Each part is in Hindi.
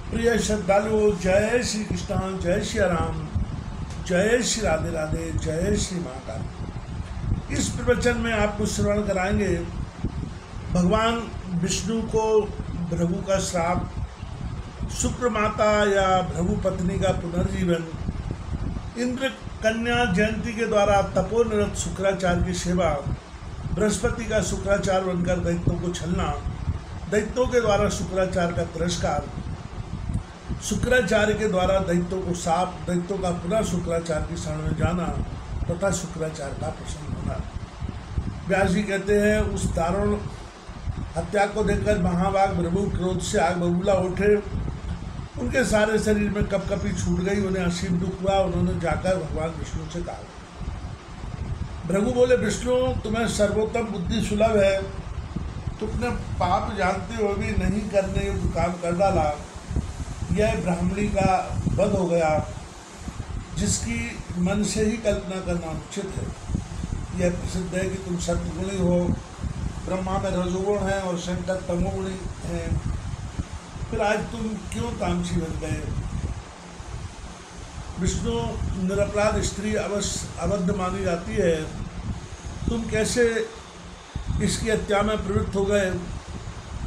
प्रिय श्रद्धालु, जय श्री कृष्ण, जय श्री राम, जय श्री राधे राधे, जय श्री महाकाल। इस प्रवचन में आपको श्रवण कराएंगे भगवान विष्णु को भृगु का श्राप, शुक्र माता या भृगु पत्नी का पुनर्जीवन, इंद्र कन्या जयंती के द्वारा तपोनिरत शुक्राचार्य की सेवा, बृहस्पति का शुक्राचार्य बनकर दैत्यों को छलना, दैत्यों के द्वारा शुक्राचार्य का तिरस्कार, शुक्राचार्य के द्वारा दैत्यों को शाप, दैत्यों का पुनः शुक्राचार्य की शरण में जाना तथा शुक्राचार्य का प्रसन्न होना। व्यास जी कहते हैं, उस दारुण हत्या को देखकर महाभाग भृगु क्रोध से आग बबूला उठे। उनके सारे शरीर में कपकपी छूट गई, उन्हें असीम दुख हुआ। उन्होंने जाकर भगवान विष्णु से कहा। भृगु बोले, विष्णु तुम्हें सर्वोत्तम बुद्धि सुलभ है, तुमने पाप जानते हुए भी नहीं करने योग्य काम कर डाला। यह ब्राह्मणी का वध हो गया, जिसकी मन से ही कल्पना करना उचित है। यह प्रसिद्ध है कि तुम सत्गुणी हो, ब्रह्मा में रजोगुण है और शंकर तमोगुणी है, फिर आज तुम क्यों तामसी बन गए? विष्णु निरपराध स्त्री अबद्ध मानी जाती है, तुम कैसे इसकी हत्या में प्रवृत्त हो गए?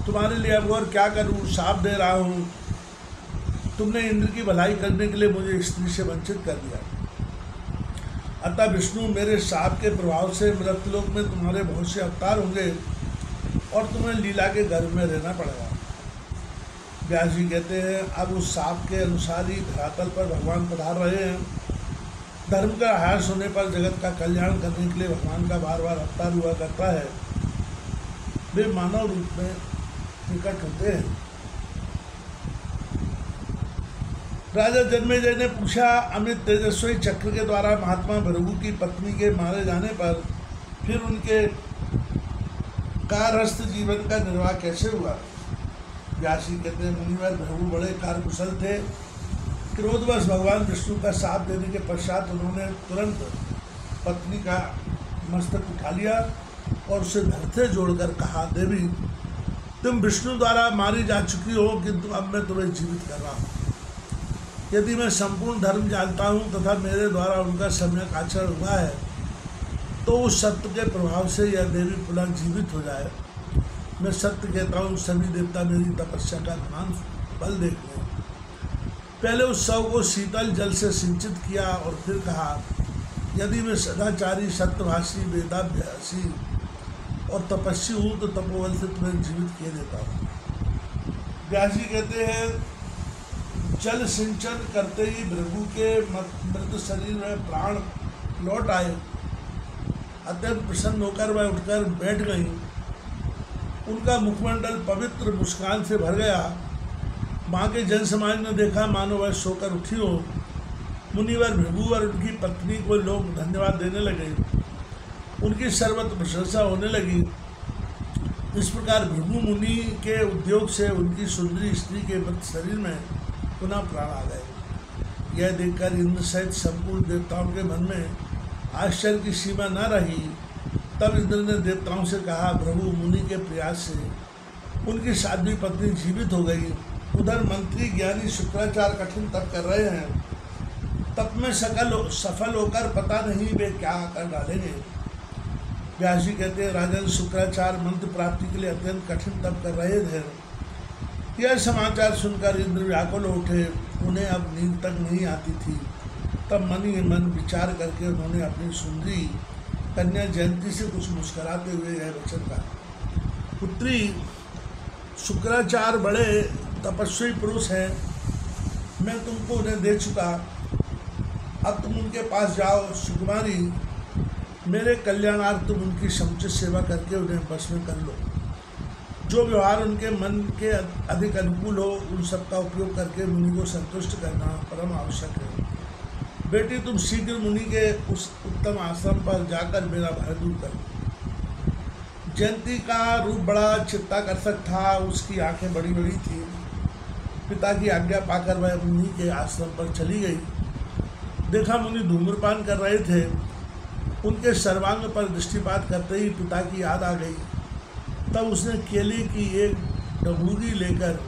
तुम्हारे लिए अब और क्या करूं? शाप दे रहा हूं। तुमने इंद्र की भलाई करने के लिए मुझे स्त्री से वंचित कर दिया। अतः विष्णु, मेरे शाप के प्रभाव से मृत्युलोक में तुम्हारे बहुत से अवतार होंगे और तुम्हें लीला के गर्भ में रहना पड़ेगा। व्यास जी कहते हैं, अब उस शाप के अनुसार ही धरातल पर भगवान पधार रहे हैं। धर्म का ह्रास होने पर जगत का कल्याण करने के लिए भगवान का बार बार अवतार हुआ करता है। वे मानव रूप में निकट होते हैं। राजा जन्मेजय ने पूछा, अमित तेजस्वी चक्र के द्वारा महात्मा भृगु की पत्नी के मारे जाने पर फिर उनके कारहस्त जीवन का निर्वाह कैसे हुआ? व्यास जी कहते हैं, मुनिवर भृगु बड़े कार्यकुशल थे। क्रोधवश भगवान विष्णु का साथ देने के पश्चात उन्होंने तुरंत पत्नी का मस्तक उठा लिया और उसे धड़ से जोड़कर कहा, देवी तुम विष्णु द्वारा मारी जा चुकी हो, किंतु अब मैं तुम्हें जीवित कर रहा हूँ। यदि मैं संपूर्ण धर्म जानता हूँ तथा मेरे द्वारा उनका सम्यक आचरण हुआ है, तो उस सत्य के प्रभाव से यह देवी पुनः जीवित हो जाए। मैं सत्य कहता हूँ, सभी देवता मेरी तपस्या का महान बल देख लें। पहले उस शव को शीतल जल से सिंचित किया और फिर कहा, यदि मैं सदाचारी, सत्यभाषी, वेदाभ्यासी और तपस्वी हूँ तो तपोबल से तुम्हें जीवित किए देता हूँ। व्यास जी कहते हैं, जल सिंचन करते ही भृगु के मृत शरीर में प्राण लौट आए। अत्यंत प्रसन्न होकर वह उठकर बैठ गई। उनका मुखमंडल पवित्र मुस्कान से भर गया। वहाँ के जन समाज ने देखा मानो वह सोकर उठी हो। मुनिवर भृगु और उनकी पत्नी को लोग धन्यवाद देने लगे। उनकी सर्वत्र प्रशंसा होने लगी। इस प्रकार भृगु मुनि के उद्योग से उनकी सुंदरी स्त्री के मृत शरीर में पुनः प्राण आ गए। यह देखकर इंद्र सहित संपूर्ण देवताओं के मन में आश्चर्य की सीमा न रही। तब इंद्र ने देवताओं से कहा, भृगु मुनि के प्रयास से उनकी साध्वी पत्नी जीवित हो गई। उधर मंत्री ज्ञानी शुक्राचार्य कठिन तप कर रहे हैं। तप में सफल होकर पता नहीं वे क्या कर डालेंगे। व्यास जी कहते हैं, राजन शुक्राचार्य मंत्र प्राप्ति के लिए अत्यंत कठिन तप कर रहे थे। यह समाचार सुनकर इंद्र व्याकुल उठे। उन्हें अब नींद तक नहीं आती थी। तब मन ही मन विचार करके उन्होंने अपनी सुंदरी कन्या जयंती से कुछ मुस्कुराते हुए यह वचन कहा, पुत्री, शुक्राचार्य बड़े तपस्वी पुरुष हैं। मैं तुमको उन्हें दे चुका। अब तुम उनके पास जाओ। सुकुमारी, मेरे कल्याणार्थ तुम उनकी समुचित सेवा करके उन्हें बस में कर लो। जो व्यवहार उनके मन के अधिक अनुकूल हो, उन सब का उपयोग करके मुनि को संतुष्ट करना परम आवश्यक है। बेटी, तुम शीघ्र मुनि के उस उत्तम आश्रम पर जाकर मेरा भय दूर करो। जयंती का रूप बड़ा चित्ताकर्षक था। उसकी आंखें बड़ी बड़ी थीं। पिता की आज्ञा पाकर वह मुनि के आश्रम पर चली गई। देखा मुनि धूम्रपान कर रहे थे। उनके सर्वांग पर दृष्टिपात करते ही पिता की याद आ गई। तब उसने केले की एक डबूरी लेकर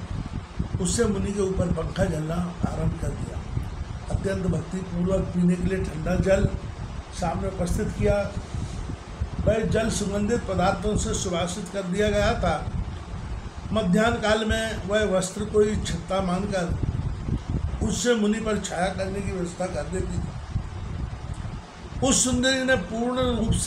उससे मुनि के ऊपर पंखा जलना आरंभ कर दिया। अत्यंत भक्तिपूर्वक पीने के लिए ठंडा जल सामने उपस्थित किया। वह जल सुगंधित पदार्थों से सुवासित कर दिया गया था। मध्याह्न काल में वह वस्त्र को ही छत्ता मानकर उससे मुनि पर छाया करने की व्यवस्था कर देती थी। उस सुंदरी ने पूर्ण रूप से